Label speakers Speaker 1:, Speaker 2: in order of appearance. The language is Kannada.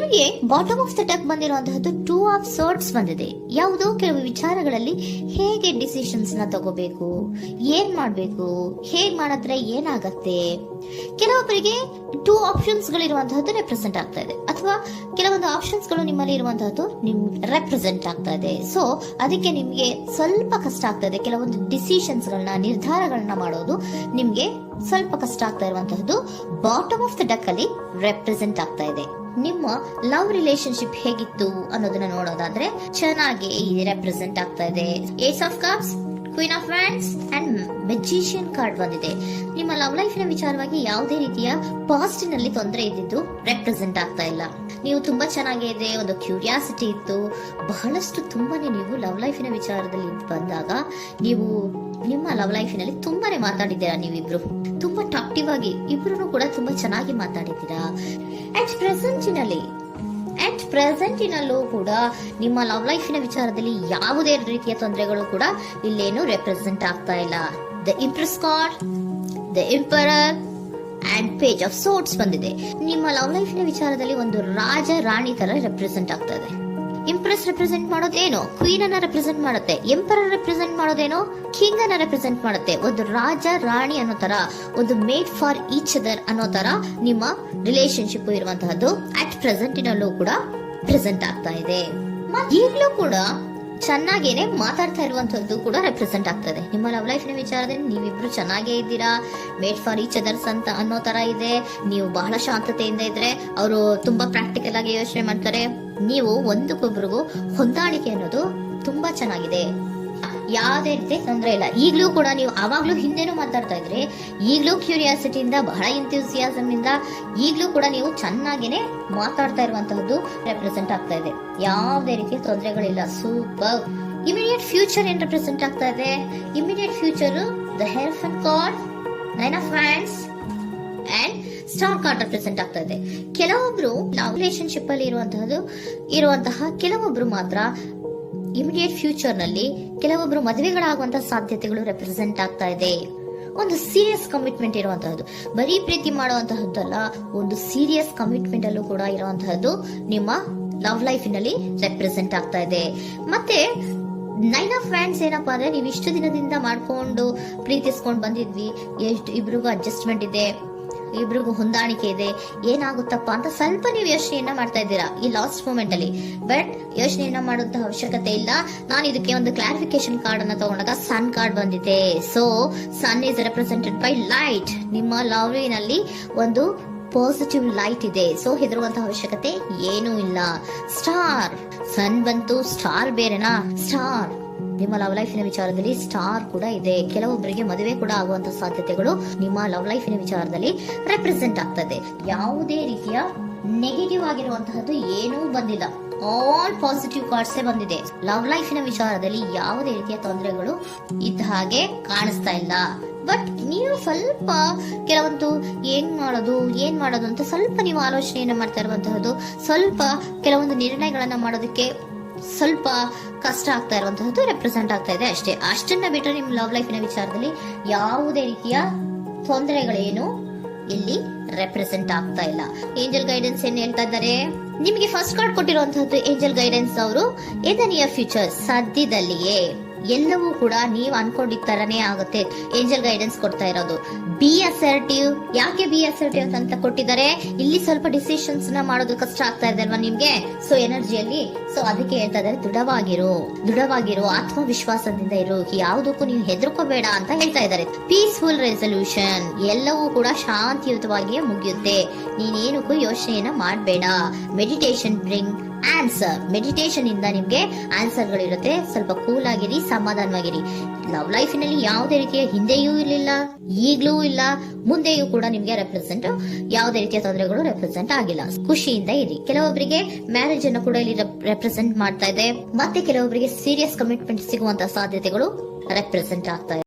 Speaker 1: ನಿಮಗೆ ಬಾಟಮ್ ಆಫ್ ದ ಡೆಕ್ ಬಂದಿರುವಂತಹದ್ದು 2 ಆಫ್ ಸೋರ್ಡ್ಸ್ ಬಂದಿದೆ. ಯಾವುದೋ ಕೆಲವು ವಿಚಾರಗಳಲ್ಲಿ ಹೇಗೆ ಡಿಸಿಷನ್ಸ್ ನ ತಗೋಬೇಕು, ಏನ್ ಮಾಡ್ಬೇಕು, ಹೇಗ್ ಮಾಡಿದ್ರೆ ಏನಾಗತ್ತೆ. ಕೆಲವೊಬ್ಬರಿಗೆ 2 ಆಪ್ಷನ್ಸ್ ಗಳಿರುವಂತಹದ್ದು ರೆಪ್ರೆಸೆಂಟ್ ಆಗ್ತಾ ಇದೆ, ಅಥವಾ ಕೆಲವೊಂದು ಆಪ್ಷನ್ಸ್ ಗಳು ನಿಮ್ಮಲ್ಲಿ ಇರುವಂತಹದ್ದು ರೆಪ್ರೆಸೆಂಟ್ ಆಗ್ತಾ ಇದೆ. ಸೊ ಅದಕ್ಕೆ ನಿಮ್ಗೆ ಸ್ವಲ್ಪ ಕಷ್ಟ ಆಗ್ತಾ ಇದೆ. ಕೆಲವೊಂದು ಡಿಸಿಷನ್ಸ್ ಗಳನ್ನ, ನಿರ್ಧಾರಗಳನ್ನ ಮಾಡೋದು ನಿಮ್ಗೆ ಸ್ವಲ್ಪ ಕಷ್ಟ ಆಗ್ತಾ ಇರುವಂತಹದ್ದು ಬಾಟಮ್ ಆಫ್ ದ ಡೆಕ್ ಅಲ್ಲಿ ರೆಪ್ರೆಸೆಂಟ್ ಆಗ್ತಾ ಇದೆ. ನಿಮ್ಮ ಲವ್ ರಿಲೇಶನ್ಶಿಪ್ ಹೇಗಿತ್ತು ಅನ್ನೋದನ್ನ ನೋಡೋದಾದ್ರೆ ಚೆನ್ನಾಗಿ ರೆಪ್ರೆಸೆಂಟ್ ಆಗ್ತಾ ಇದೆ. Ace of cups, queen of wands and magician card ಬಂದಿದೆ. ನಿಮ್ಮ ಲವ್ ಲೈಫ್ ನ ವಿಚಾರವಾಗಿ ಯಾವುದೇ ರೀತಿಯ ಪಾಸ್ಟ್ ನಲ್ಲಿ ತೊಂದರೆ ಇದ್ದಿದ್ದು ರೆಪ್ರೆಸೆಂಟ್ ಆಗ್ತಾ ಇಲ್ಲ. ನೀವು ತುಂಬಾ ಚೆನ್ನಾಗಿದೆ, ಒಂದು ಕ್ಯೂರಿಯಾಸಿಟಿ ಇತ್ತು, ಬಹಳಷ್ಟು ತುಂಬಾನೇ ನೀವು ಲವ್ ಲೈಫಿನ ವಿಚಾರದಲ್ಲಿ ಬಂದಾಗ ನೀವು ನಿಮ್ಮ ಲವ್ ಲೈಫಿನಲ್ಲಿ ತುಂಬಾನೇ ಮಾತಾಡಿದ್ದೀರಾ. ನೀವಿಬ್ರು ತುಂಬಾ ಟಾಕ್ಟಿವ್ ಆಗಿ ಇಬ್ರು ಕೂಡ ತುಂಬಾ ಚೆನ್ನಾಗಿ ಮಾತಾಡಿದ್ದೀರಾ. ಅಟ್ ಪ್ರೆಸೆಂಟಿನಲ್ಲೂ ಕೂಡ ನಿಮ್ಮ ಲವ್ ಲೈಫಿನ ವಿಚಾರದಲ್ಲಿ ಯಾವುದೇ ರೀತಿಯ ತೊಂದರೆಗಳು ಕೂಡ ಇಲ್ಲೇನು ರೆಪ್ರೆಸೆಂಟ್ ಆಗ್ತಾ ಇಲ್ಲ. The empress card, the emperor and page of swords ಬಂದಿದೆ. ನಿಮ್ಮ ಲವ್ ಲೈಫಿನ ವಿಚಾರದಲ್ಲಿ ಒಂದು ರಾಜ ರಾಣಿ ತರ ರೆಪ್ರೆಸೆಂಟ್ ಆಗ್ತಾ ಇದೆ. ಇಂಪ್ರೆಸ್ ರೆಪ್ರೆಸೆಂಟ್ ಮಾಡೋದೇನೋ ಕ್ವೀನ್ ಅನ್ನ ರೆಪ್ರೆಸೆಂಟ್ ಮಾಡುತ್ತೆ, ಎಂಪರರ್ ರೆಪ್ರೆಸೆಂಟ್ ಮಾಡೋದೇನೋ ಕಿಂಗ್ ಅನ್ನ ರೆಪ್ರೆಸೆಂಟ್ ಮಾಡುತ್ತೆ. ಒಂದು ರಾಜ ರಾಣಿ ಅನ್ನೋ ತರ, ಒಂದು ಮೇಡ್ ಫಾರ್ ಈಚ್ ಅದರ್ ಅನ್ನೋ ತರ ನಿಮ್ಮ ರಿಲೇಶನ್ಶಿಪ್ ಇರುವಂತಹದ್ದು ಅಟ್ ಪ್ರೆಸೆಂಟಿನಲ್ಲೂ ಕೂಡ ಪ್ರೆಸೆಂಟ್ ಆಗ್ತಾ ಇದೆ. ಈಗಲೂ ಕೂಡ ಚೆನ್ನಾಗೇನೆ ಮಾತಾಡ್ತಾ ಇರುವಂತದ್ದು ಕೂಡ ರೆಪ್ರೆಸೆಂಟ್ ಆಗ್ತದೆ. ನಿಮ್ಮ ಲವ್ ಲೈಫ್ ನ ವಿಚಾರದಲ್ಲಿ ನೀವಿಬ್ರು ಚೆನ್ನಾಗೇ ಇದ್ದೀರಾ, ಮೇಡ್ ಫಾರ್ ಈಚ್ ಅದರ್ಸ್ ಅಂತ ಅನ್ನೋ ತರ ಇದೆ. ನೀವು ಬಹಳ ಶಾಂತತೆಯಿಂದ ಇದ್ರೆ ಅವರು ತುಂಬಾ ಪ್ರಾಕ್ಟಿಕಲ್ ಆಗಿ ಯೋಚನೆ ಮಾಡ್ತಾರೆ. ನೀವು ಒಂದಕ್ಕೊಬ್ರಿಗೂ ಹೊಂದಾಣಿಕೆ ಅನ್ನೋದು ತುಂಬಾ ಚೆನ್ನಾಗಿದೆ, ಯಾವುದೇ ರೀತಿ ತೊಂದರೆ ಇಲ್ಲ. ಈಗಲೂ ಕೂಡ ನೀವು ಅವಾಗ್ಲೂ ಹಿಂದೆನೂ ಮಾತಾಡ್ತಾ ಇದ್ರಿ, ಈಗಲೂ ಕ್ಯೂರಿಯಾಸಿಟಿಯಿಂದ, ಬಹಳ ಇಂಥ್ಯೂಸಿಯಾಸಮ್ ಇಂದ ಈಗಲೂ ಕೂಡ ನೀವು ಚೆನ್ನಾಗೇನೆ ಮಾತಾಡ್ತಾ ಇರುವಂತಹದ್ದು ರೆಪ್ರೆಸೆಂಟ್ ಆಗ್ತಾ ಇದೆ. ಯಾವುದೇ ರೀತಿಯ ತೊಂದರೆಗಳಿಲ್ಲ. ಸೂಪರ್. ಇಮಿಡಿಯೇಟ್ ಫ್ಯೂಚರ್ ಏನ್ ರೆಪ್ರೆಸೆಂಟ್ ಆಗ್ತಾ ಇದೆ? Immediate future the hierophant card, 9 of wands and star card represent ಆಗ್ತಾ ಇದೆ. ಕೆಲವೊಬ್ರು ಲವ್ ರಿಲೇಶನ್ಶಿಪ್ ಅಲ್ಲಿ ಇರುವಂತಹ ಕೆಲವೊಬ್ರು ಮಾತ್ರ ಇಮಿಡಿಯೇಟ್ ಫ್ಯೂಚರ್ ನಲ್ಲಿ ಕೆಲವೊಬ್ರು ಮದುವೆಗಳಾಗುವಂತಹ ಸಾಧ್ಯತೆಗಳು ರೆಪ್ರೆಸೆಂಟ್ ಆಗ್ತಾ ಇದೆ. ಒಂದು ಸೀರಿಯಸ್ ಕಮಿಟ್ಮೆಂಟ್ ಇರುವಂತಹದ್ದು, ಬರೀ ಪ್ರೀತಿ ಮಾಡುವಂತಹದ್ದಲ್ಲ, ಒಂದು ಸೀರಿಯಸ್ ಕಮಿಟ್ಮೆಂಟ್ ಅಲ್ಲೂ ಕೂಡ ಇರುವಂತಹದ್ದು ನಿಮ್ಮ ಲವ್ ಲೈಫ್ ನಲ್ಲಿ ರೆಪ್ರೆಸೆಂಟ್ ಆಗ್ತಾ ಇದೆ. ಮತ್ತೆ 9 ಆಫ್ ವ್ಯಾಂಡ್ಸ್ ಏನಪ್ಪಾ ಅಂದ್ರೆ, ನೀವು ಇಷ್ಟು ದಿನದಿಂದ ಮಾಡ್ಕೊಂಡು ಪ್ರೀತಿಸ್ಕೊಂಡು ಬಂದಿದ್ವಿ, ಇಬ್ರಿಗೂ ಅಡ್ಜಸ್ಟ್ಮೆಂಟ್ ಇದೆ, ಇಬ್ರಿಗೂ ಹೊಂದಾಣಿಕೆ ಇದೆ, ಏನಾಗುತ್ತಪ್ಪ ಅಂತ ಸ್ವಲ್ಪ ನೀವು ಯೋಚನೆಯನ್ನ ಮಾಡ್ತಾ ಇದ್ದೀರಾ ಈ ಲಾಸ್ಟ್ ಮೂಮೆಂಟ್ ಅಲ್ಲಿ. ಬಟ್ ಯೋಚನೆಯನ್ನ ಮಾಡುವಂತ ಅವಶ್ಯಕತೆ ಇಲ್ಲ. ನಾನು ಇದಕ್ಕೆ ಒಂದು ಕ್ಲಾರಿಫಿಕೇಶನ್ ಕಾರ್ಡ್ ಅನ್ನ ತಗೊಂಡಾಗ ಸನ್ ಕಾರ್ಡ್ ಬಂದಿದೆ. So sun is represented by light. ನಿಮ್ಮ ಲವ್ ನಲ್ಲಿ ಒಂದು ಪಾಸಿಟಿವ್ ಲೈಟ್ ಇದೆ. ಸೊ ಹೆದರುವಂತಹ ಅವಶ್ಯಕತೆ ಏನೂ ಇಲ್ಲ. ಸ್ಟಾರ್, ಸನ್ ಬಂತು, ಸ್ಟಾರ್ ಬೇರೆನಾ? ಸ್ಟಾರ್ ನಿಮ್ಮ ಲವ್ ಲೈಫಿನ ವಿಚಾರದಲ್ಲಿ ಸ್ಟಾರ್ ಕೂಡ ಇದೆ. ಕೆಲವೊಬ್ಬರಿಗೆ ಮದುವೆ ಕೂಡ ಆಗುವಂತ ಸಾಧ್ಯತೆಗಳು ನಿಮ್ಮ ಲವ್ ಲೈಫಿನ ವಿಚಾರದಲ್ಲಿ ರೆಪ್ರೆಸೆಂಟ್ ಆಗ್ತದೆ. ಯಾವುದೇ ರೀತಿಯ ನೆಗೆಟಿವ್ ಆಗಿರುವಂತಹದ್ದು ಏನೂ ಬಂದಿಲ್ಲ, ಆಲ್ ಪಾಸಿಟಿವ್ ಕಾರ್ಡ್ಸ್ ಬಂದಿದೆ. ಲವ್ ಲೈಫಿನ ವಿಚಾರದಲ್ಲಿ ಯಾವುದೇ ರೀತಿಯ ತೊಂದರೆಗಳು ಇದ್ದ ಹಾಗೆ ಕಾಣಿಸ್ತಾ ಇಲ್ಲ. ಬಟ್ ನೀವು ಸ್ವಲ್ಪ ಕೆಲವೊಂದು ಏನ್ ಮಾಡೋದು ಅಂತ ಸ್ವಲ್ಪ ನೀವು ಆಲೋಚನೆಯನ್ನ ಮಾಡ್ತಾ ಇರುವಂತಹದ್ದು, ಸ್ವಲ್ಪ ಕೆಲವೊಂದು ನಿರ್ಣಯಗಳನ್ನ ಮಾಡೋದಕ್ಕೆ ಸ್ವಲ್ಪ ಕಷ್ಟ ಆಗ್ತಾ ಇರುವಂತಹದ್ದು ರೆಪ್ರೆಸೆಂಟ್ ಆಗ್ತಾ ಇದೆ ಅಷ್ಟೇ. ಅಷ್ಟನ್ನ ಬಿಟ್ಟರೆ ನಿಮ್ ಲವ್ ಲೈಫಿನ ವಿಚಾರದಲ್ಲಿ ಯಾವುದೇ ರೀತಿಯ ತೊಂದರೆಗಳೇನು ಇಲ್ಲಿ ರೆಪ್ರೆಸೆಂಟ್ ಆಗ್ತಾ ಇಲ್ಲ. ಏಂಜಲ್ ಗೈಡೆನ್ಸ್ ಏನ್ ಹೇಳ್ತಾ ಇದ್ದಾರೆ? ನಿಮಗೆ ಫಸ್ಟ್ ಕಾರ್ಡ್ ಕೊಟ್ಟಿರುವಂತಹದ್ದು ಏಂಜಲ್ ಗೈಡೆನ್ಸ್ ಅವರು ಇನ್ ದ ನಿಯರ್ ಫ್ಯೂಚರ್, ಸದ್ಯದಲ್ಲಿಯೇ ಎಲ್ಲವೂ ಕೂಡ ನೀವು ಅನ್ಕೊಂಡಿದ್ದ ತರನೇ ಆಗುತ್ತೆ. ಏಂಜಲ್ ಗೈಡೆನ್ಸ್ ಕೊಡ್ತಾ ಇರೋದು ಬಿ ಅಸರ್ಟಿವ್. ಯಾಕೆ ಬಿ ಅಸರ್ಟಿವ್ ಅಂತ ಕೊಟ್ಟಿದ್ದಾರೆ? ಇಲ್ಲಿ ಸ್ವಲ್ಪ ಡಿಸಿಷನ್ಸ್ ನ ಮಾಡೋದು ಕಷ್ಟ ಆಗ್ತಾ ಇದೆ ಅಲ್ವಾ ನಿಮ್ಗೆ, ಸೊ ಎನರ್ಜಿಯಲ್ಲಿ. ಸೊ ಅದಕ್ಕೆ ಹೇಳ್ತಾ ಇದ್ದಾರೆ ದೃಢವಾಗಿರು, ಆತ್ಮವಿಶ್ವಾಸದಿಂದ ಇರು, ಯಾವುದಕ್ಕೂ ನೀವು ಹೆದರ್ಕೋಬೇಡ ಅಂತ ಹೇಳ್ತಾ ಇದ್ದಾರೆ. ಪೀಸ್ಫುಲ್ ರೆಸಲ್ಯೂಷನ್, ಎಲ್ಲವೂ ಕೂಡ ಶಾಂತಿಯುತವಾಗಿಯೇ ಮುಗಿಯುತ್ತೆ, ನೀನೇನಕ್ಕೂ ಯೋಚನೆಯನ್ನ ಮಾಡಬೇಡ. ಮೆಡಿಟೇಷನ್ ಬ್ರಿಂಗ್ ಆನ್ಸರ್, ಮೆಡಿಟೇಷನ್ ಇಂದ ನಿಮ್ಗೆ ಆನ್ಸರ್ ಗಳಿರುತ್ತೆ. ಸ್ವಲ್ಪ ಕೂಲ್ ಆಗಿರಿ, ಸಮಾಧಾನವಾಗಿರಿ. ಲವ್ ಲೈಫಿನಲ್ಲಿ ಯಾವುದೇ ರೀತಿಯ ಹಿಂದೆಯೂ ಇರಲಿಲ್ಲ, ಈಗ್ಲೂ ಇಲ್ಲ, ಮುಂದೆಯೂ ಕೂಡ ನಿಮ್ಗೆ ಯಾವುದೇ ರೀತಿಯ ತೊಂದರೆಗಳು ರೆಪ್ರೆಸೆಂಟ್ ಆಗಿಲ್ಲ. ಖುಷಿಯಿಂದ ಇರಿ. ಕೆಲವೊಬ್ಬರಿಗೆ ಮ್ಯಾರೇಜ್ ಅನ್ನು ಕೂಡ ಇಲ್ಲಿ ರೆಪ್ರೆಸೆಂಟ್ ಮಾಡ್ತಾ ಇದೆ. ಮತ್ತೆ ಕೆಲವೊಬ್ಬರಿಗೆ ಸೀರಿಯಸ್ ಕಮಿಟ್ಮೆಂಟ್ ಸಿಗುವಂತಹ ಸಾಧ್ಯತೆಗಳು ರೆಪ್ರೆಸೆಂಟ್ ಆಗ್ತಾ ಇದೆ.